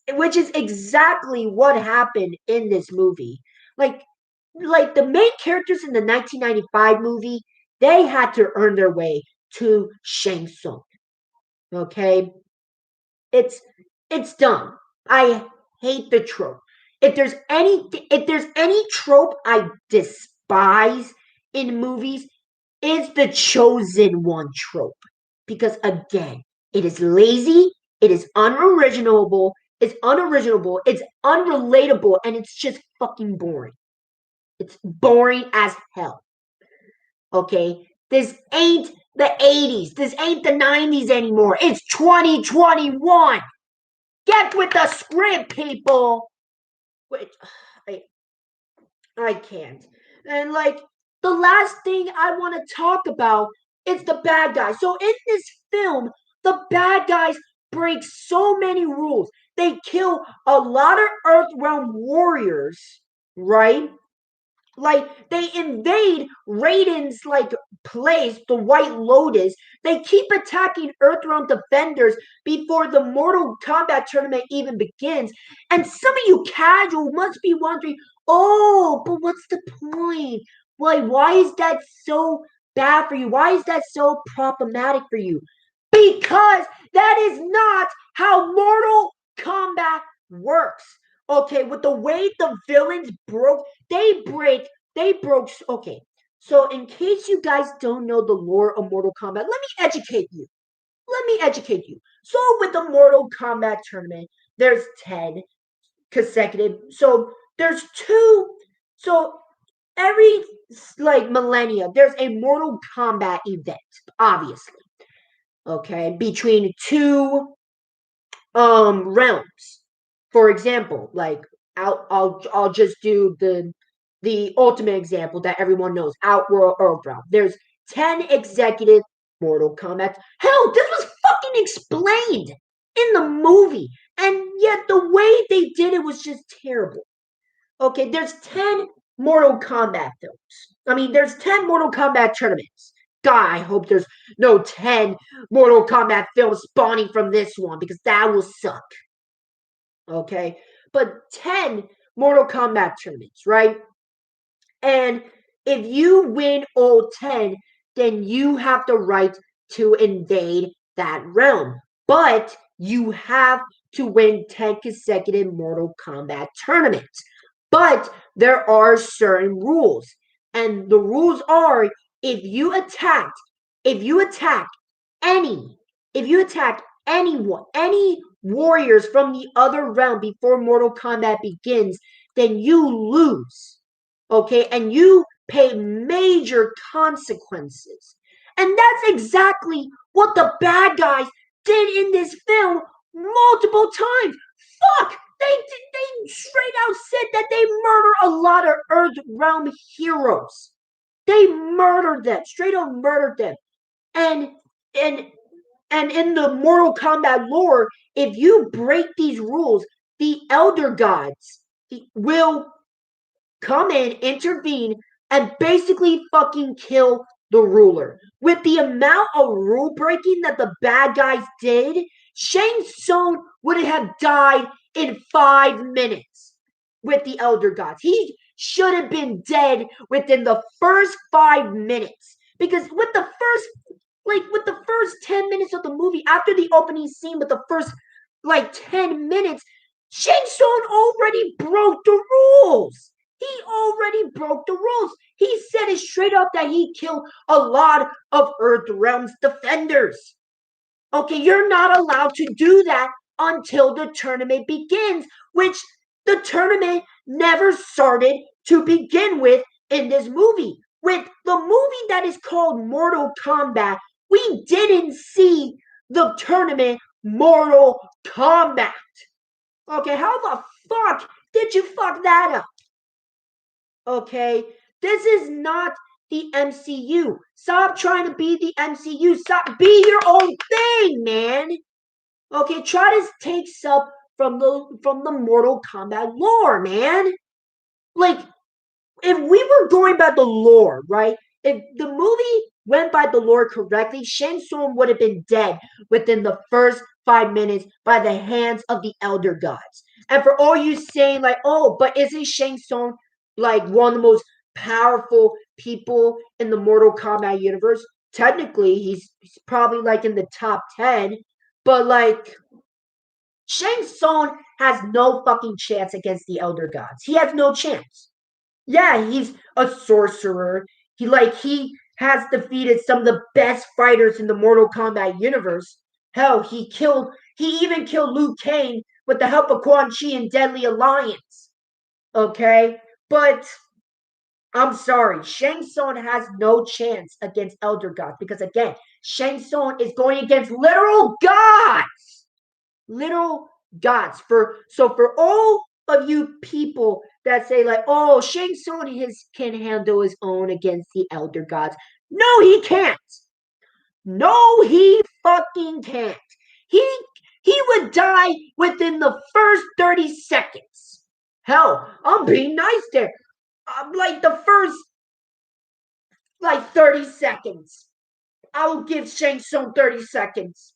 exactly what happened in this movie. Like like the main characters in the 1995 movie, they had to earn their way to Shang Tsung. Okay, it's it's dumb. I hate the trope. If there's any trope I despise in movies, is the chosen one trope. Because again, it is lazy, it is it's unrelatable, and it's just fucking boring. It's boring as hell. Okay? This ain't the 80s. This ain't the 90s anymore. It's 2021. Get with the script, people. Wait, I, I can't. And like the last thing I want to talk about is the bad guys. So in this film, the bad guys break so many rules. They kill a lot of Earthrealm warriors, right? Like they invade Raiden's like place, the White Lotus. They keep attacking Earthrealm defenders before the Mortal Kombat tournament even begins. And some of you casual must be wondering, oh, but what's the point? Why is that so bad for you? Why is that so problematic for you? Because that is not how Mortal Kombat works. Okay, with the way the villains they broke. Okay, so in case you guys don't know the lore of Mortal Kombat, let me educate you. Let me educate you. So with the Mortal Kombat tournament, there's 10 consecutive. So there's two. So every like millennia, there's a Mortal Kombat event, obviously. Okay, between two realms. For example, like I'll just do the ultimate example that everyone knows, Outworld Earthbound. There's 10 executive Mortal Kombat. Hell, this was fucking explained in the movie. And yet the way they did it was just terrible. Okay, there's 10 Mortal Kombat films. I mean, there's 10 Mortal Kombat tournaments. God, I hope there's no 10 Mortal Kombat films spawning from this one because that will suck. Okay, but 10 Mortal Kombat tournaments, right? And if you win all 10, then you have the right to invade that realm. But you have to win 10 consecutive Mortal Kombat tournaments. But there are certain rules. And the rules are if you attack, if you attack any, if you attack anyone, any warriors from the other realm before Mortal Kombat begins, then you lose. Okay, and you pay major consequences. And that's exactly what the bad guys did in this film multiple times. Fuck! They straight out said that they murder a lot of Earth Realm heroes. They murdered them, straight up murdered them. And and and in the Mortal Kombat lore, if you break these rules, the Elder Gods will come in, intervene, and basically fucking kill the ruler. With the amount of rule breaking that the bad guys did, Shang Tsung would have died in 5 minutes with the Elder Gods. He should have been dead within the first 5 minutes. Because with the first 10 minutes of the movie, after the opening scene, with the first 10 minutes, Shang Tsung already broke the rules. He already broke the rules. He said it straight up that he killed a lot of Earth Realm's defenders. Okay, you're not allowed to do that until the tournament begins, which the tournament never started to begin with in this movie. With the movie that is called Mortal Kombat, we didn't see the tournament Mortal Kombat. Okay, how the fuck did you fuck that up? Okay, this is not the MCU. Stop trying to be the MCU. Stop, be your own thing, man. Okay, try to take stuff from the Mortal Kombat lore, man. Like, if we were going by the lore, right? If the movie went by the lore correctly, Shang Tsung would have been dead within the first 5 minutes by the hands of the Elder Gods. And for all you saying, like, oh, but isn't Shang Tsung like one of the most powerful people in the Mortal Kombat universe? Technically, he's probably like in the top 10, but like Shang Tsung has no fucking chance against the Elder Gods. He has no chance. Yeah, he's a sorcerer. He has defeated some of the best fighters in the Mortal Kombat universe. Hell, he even killed Liu Kang with the help of Quan Chi and Deadly Alliance. Okay? But I'm sorry, Shang Tsung has no chance against Elder Gods because again, Shang Tsung is going against literal gods. Literal gods. For all of you people that say like, oh, Shang Tsung can handle his own against the Elder Gods. No, he can't. No, he fucking can't. He he would die within the first 30 seconds. Hell, I'm being nice there. Like the first 30 seconds. I will give Shang Tsung 30 seconds.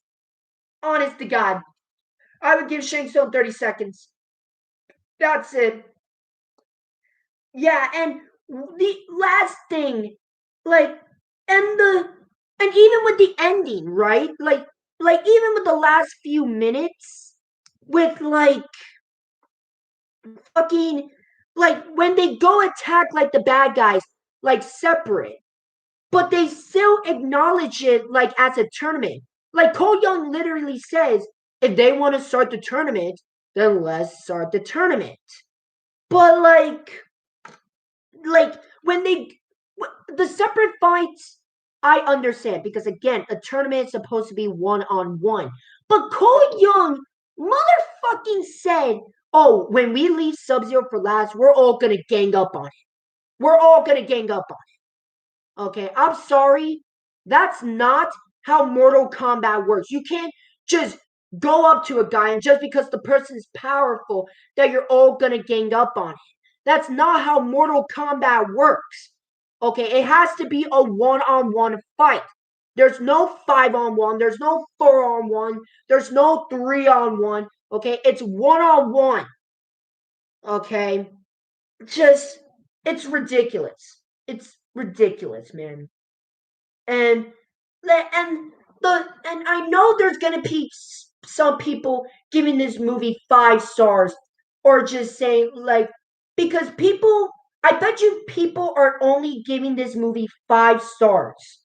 Honest to God. I would give Shang Tsung 30 seconds. That's it. Yeah, and the last thing, like, and even with the ending, right? Like even with the last few minutes, with fucking like when they go attack like the bad guys, like separate, but they still acknowledge it like as a tournament. Like Cole Young literally says, if they want to start the tournament, then let's start the tournament. But like when the separate fights, I understand because again, a tournament is supposed to be one-on-one. But Cole Young motherfucking said, "Oh, when we leave Sub-Zero for last, we're all gonna gang up on it. We're all gonna gang up on it." Okay, I'm sorry, that's not how Mortal Kombat works. You can't just go up to a guy and just because the person is powerful that you're all gonna gang up on it. That's not how Mortal Kombat works. Okay, it has to be a one-on-one fight. There's no 5-on-1, there's no 4-on-1, there's no 3-on-1. Okay, it's one-on-one. Okay, just it's ridiculous. It's ridiculous, man. And and I know there's gonna be some people giving this movie 5 stars or just saying like because people I bet you people are only giving this movie 5 stars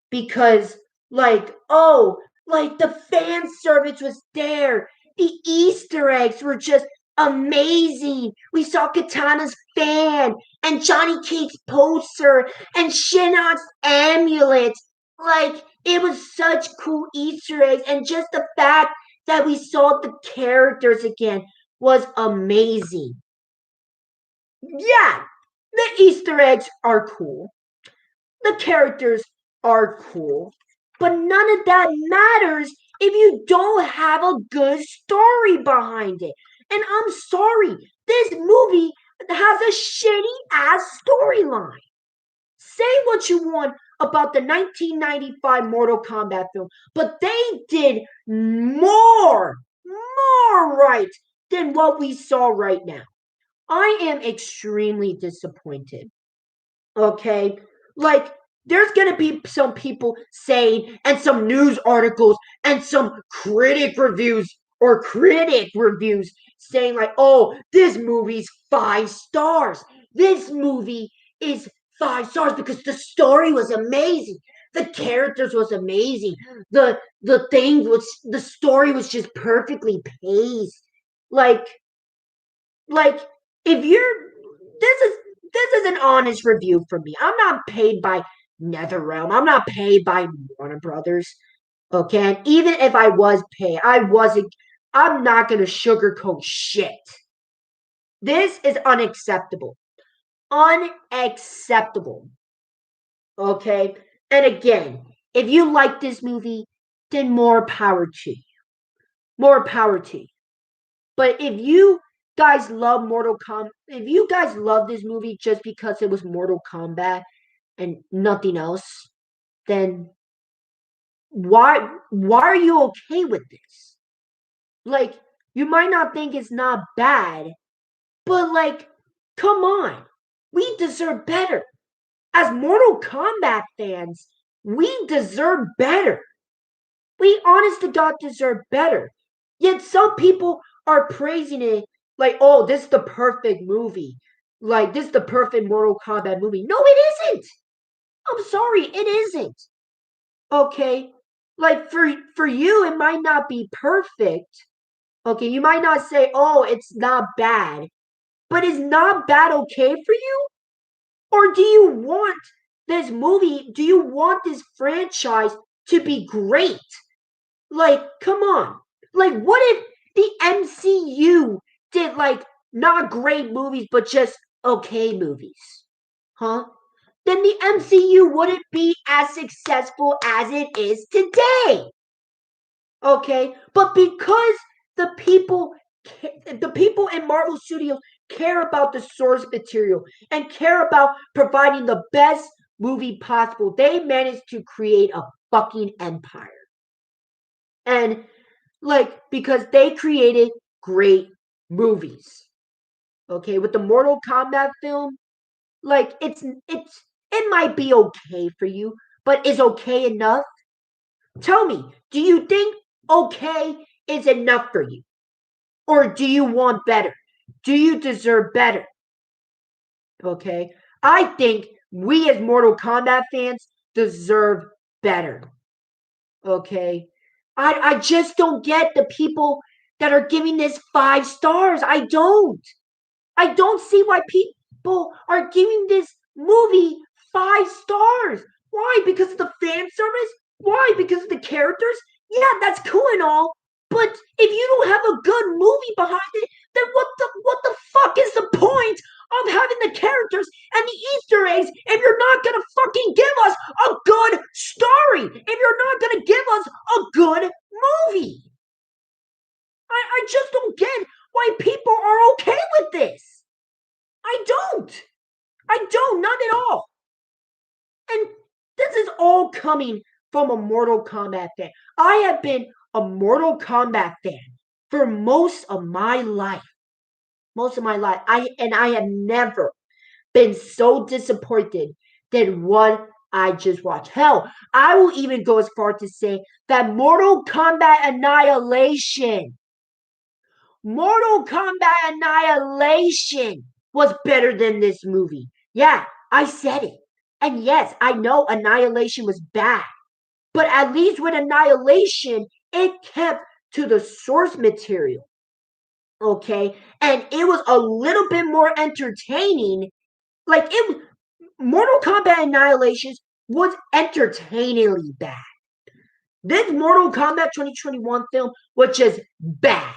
because like the fan service was there. The Easter eggs were just amazing. We saw Katana's fan and Johnny Cage's poster and Shinnok's amulet. Like it was such cool Easter eggs, and just the fact that we saw the characters again was amazing. Yeah, the Easter eggs are cool. The characters are cool, but none of that matters if you don't have a good story behind it. And I'm sorry, this movie has a shitty ass storyline. Say what you want about the 1995 Mortal Kombat film, but they did more right than what we saw right now. I am extremely disappointed. Okay? Like, there's gonna be some people saying, and some news articles, and some critic reviews saying, like, oh, this movie's 5 stars. This movie is 5 stars because the story was amazing. The characters was amazing. The story was just perfectly paced. Like, like if you're this is this is an honest review from me. I'm not paid by NetherRealm. I'm not paid by Warner Brothers. Okay, and even if I was paid, I'm not gonna sugarcoat shit. This is unacceptable. Unacceptable. Okay? And again, if you like this movie, then more power to you. More power to you. But if you guys love if you guys love this movie just because it was Mortal Kombat and nothing else, then why are you okay with this? Like you might not think it's not bad, but like come on. We deserve better. As Mortal Kombat fans, we deserve better. We honest to God deserve better. Yet some people are praising it like, oh, this is the perfect movie. Like, this is the perfect Mortal Kombat movie. No, it isn't. I'm sorry, it isn't. Okay? Like for you, it might not be perfect. Okay, you might not say, oh, it's not bad. But is not bad okay for you? Or do you want this franchise to be great? Like, come on. Like, what if the MCU did like not great movies, but just okay movies? Huh? Then the MCU wouldn't be as successful as it is today. Okay? But because the people the people in Marvel Studios care about the source material and care about providing the best movie possible, they managed to create a fucking empire. And like because they created great movies. Okay, with the Mortal Kombat film, like it might be okay for you, but is okay enough? Tell me, do you think okay is enough for you? Or do you want better? Do you deserve better? Okay? I think we as Mortal Kombat fans deserve better. Okay? I just don't get the people that are giving this 5 stars. I don't. I don't see why people are giving this movie 5 stars. Why? Because of the fan service? Why? Because of the characters? Yeah, that's cool and all. But if you don't have a good movie behind it, then what the fuck is the point of having the characters and the Easter eggs if you're not gonna fucking give us a good story? If you're not gonna give us a good movie? I just don't get why people are okay with this. I don't. I don't. Not at all. And this is all coming from a Mortal Kombat fan. I have been a Mortal Kombat fan for most of my life. Most of my life. I have never been so disappointed than what I just watched. Hell, I will even go as far to say that Mortal Kombat Annihilation was better than this movie. Yeah, I said it. And yes, I know Annihilation was bad. But at least with Annihilation, it kept to the source material. Okay? And it was a little bit more entertaining. Like it Mortal Kombat Annihilation was entertainingly bad. This Mortal Kombat 2021 film was just bad.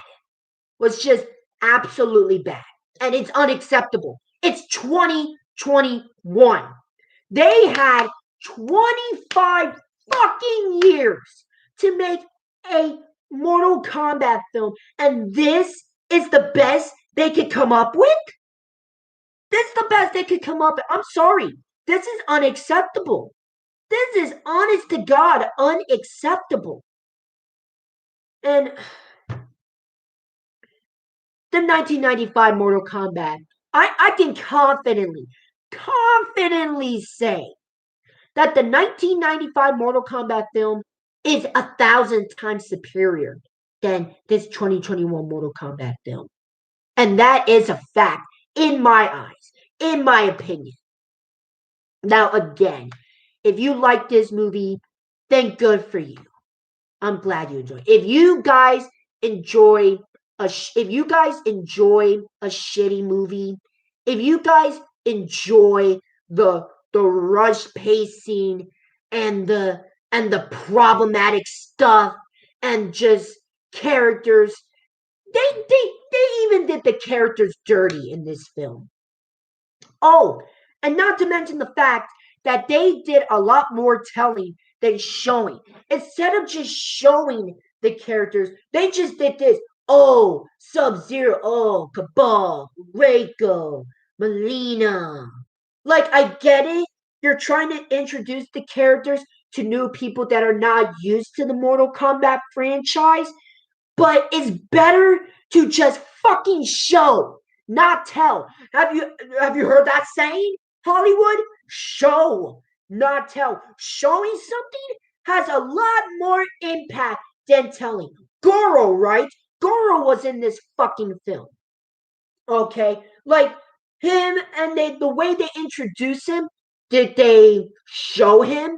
Was just absolutely bad. And it's unacceptable. It's 2021. They had 25 fucking years to make a Mortal Kombat film, and this is the best they could come up with? This is the best they could come up with. I'm sorry. This is unacceptable. This is honest to God unacceptable. And the 1995 Mortal Kombat, I can confidently say that the 1995 Mortal Kombat film is 1,000 times superior than this 2021 Mortal Kombat film. And that is a fact in my eyes, in my opinion. Now, again, if you like this movie, then good for you. I'm glad you enjoyed. If you guys enjoy if you guys enjoy a shitty movie, if you guys enjoy the rush pacing and the problematic stuff and just characters, they even did the characters dirty in this film. Oh, and not to mention the fact that they did a lot more telling than showing. Instead of just showing the characters, they just did this. Oh, Sub-Zero, oh, Cabal, Reiko, Melina. Like, I get it. You're trying to introduce the characters to new people that are not used to the Mortal Kombat franchise, but it's better to just fucking show, not tell. Have you heard that saying, Hollywood? Show, not tell. Showing something has a lot more impact than telling. Goro, right? Goro was in this fucking film. Okay? Like him and the way they introduce him, did they show him?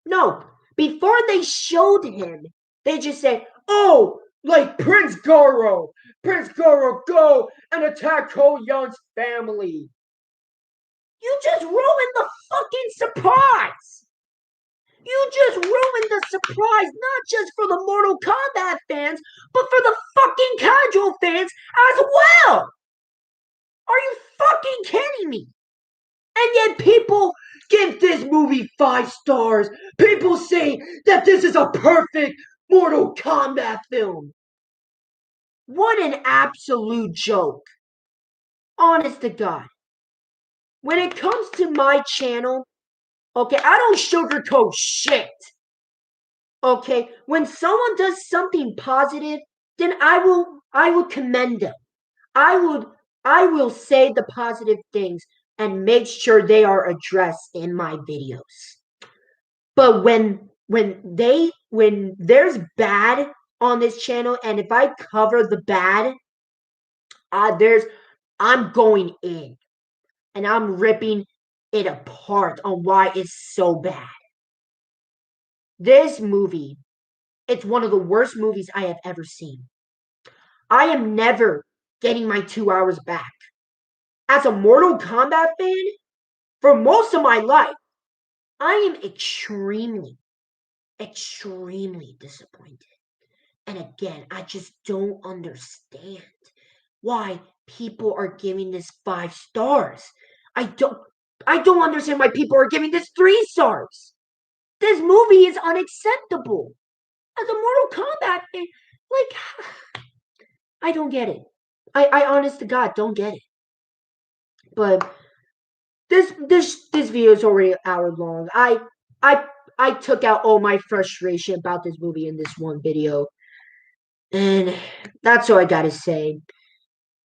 No. Before they showed him, they just said, oh, like Prince Goro. Prince Goro, go and attack Ko Yun's family. You just ruined the fucking surprise. You just ruined the surprise, not just for the Mortal Kombat fans, but for the fucking casual fans as well. Are you fucking kidding me? And yet people give this movie 5 stars. People say that this is a perfect Mortal Kombat film. What an absolute joke. Honest to God. When it comes to my channel, okay, I don't sugarcoat shit. Okay, when someone does something positive, then I will commend them. I will say the positive things and make sure they are addressed in my videos. But when there's bad on this channel, and if I cover the bad, I'm going in and I'm ripping it apart on why it's so bad. This movie, it's one of the worst movies I have ever seen. I am never getting my 2 hours back. as a Mortal Kombat fan, for most of my life, I am extremely, extremely disappointed. And again, I just don't understand why people are giving this 5 stars. I don't I don't understand why people are giving this 3 stars. This movie is unacceptable. As a Mortal Kombat fan, like I don't get it. I honest to God don't get it. But this video is already an hour long. I I took out all my frustration about this movie in this one video. And that's all I gotta say.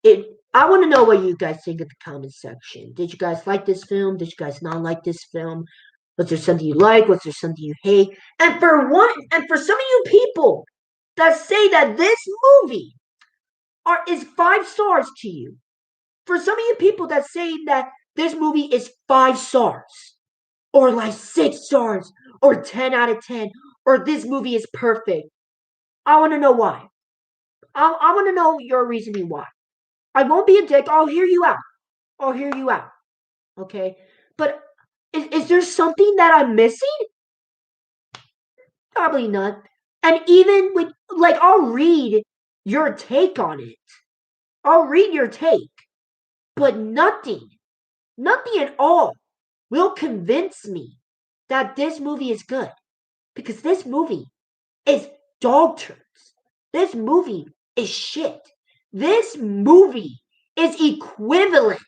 It I want to know what you guys think in the comment section. Did you guys like this film? Did you guys not like this film? Was there something you like? Was there something you hate? And for some of you people that say that this movie is 5 stars to you, for some of you people that say that this movie is 5 stars, or like 6 stars, or 10 out of 10, or this movie is perfect, I want to know why. I want to know your reasoning why. I won't be a dick. I'll hear you out. I'll hear you out. Okay? But is there something that I'm missing? Probably not. And even with, like, I'll read your take on it. I'll read your take. But nothing at all will convince me that this movie is good. Because this movie is dog turds. This movie is shit. This movie is equivalent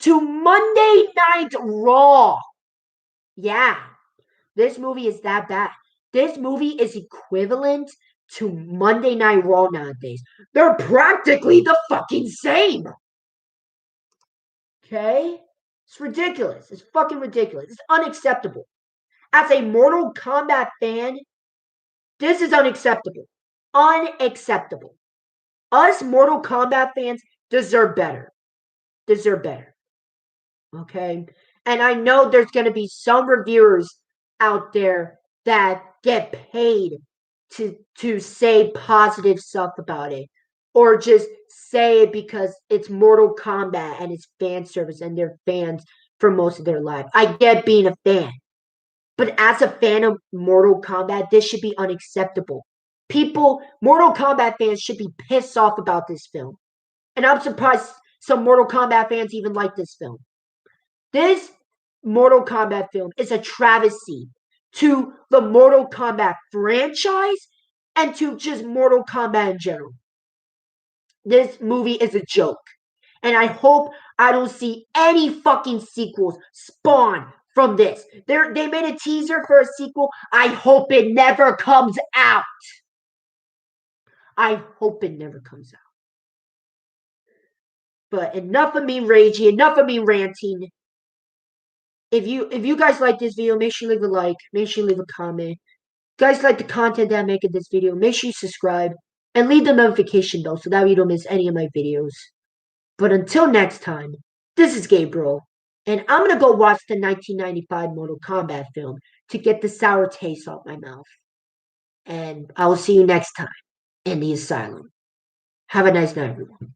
to Monday Night Raw. Yeah, this movie is that bad. This movie is equivalent to Monday Night Raw nowadays. They're practically the fucking same. Okay? It's ridiculous. It's fucking ridiculous. It's unacceptable. As a Mortal Kombat fan, this is unacceptable. Unacceptable. Us Mortal Kombat fans deserve better. Deserve better. Okay? And I know there's going to be some reviewers out there that get paid to say positive stuff about it, or just say it because it's Mortal Kombat and it's fan service and they're fans for most of their life. I get being a fan. But as a fan of Mortal Kombat, this should be unacceptable. Mortal Kombat fans should be pissed off about this film. And I'm surprised some Mortal Kombat fans even like this film. This Mortal Kombat film is a travesty to the Mortal Kombat franchise and to just Mortal Kombat in general. This movie is a joke. And I hope I don't see any fucking sequels spawn from this. They made a teaser for a sequel. I hope it never comes out. I hope it never comes out. But enough of me raging, enough of me ranting. If you guys like this video, make sure you leave a like, make sure you leave a comment. If you guys like the content that I make in this video, make sure you subscribe and leave the notification bell so that way you don't miss any of my videos. But until next time, this is Gabriel, and I'm gonna go watch the 1995 Mortal Kombat film to get the sour taste off my mouth. And I will see you next time in the asylum. Have a nice night, everyone.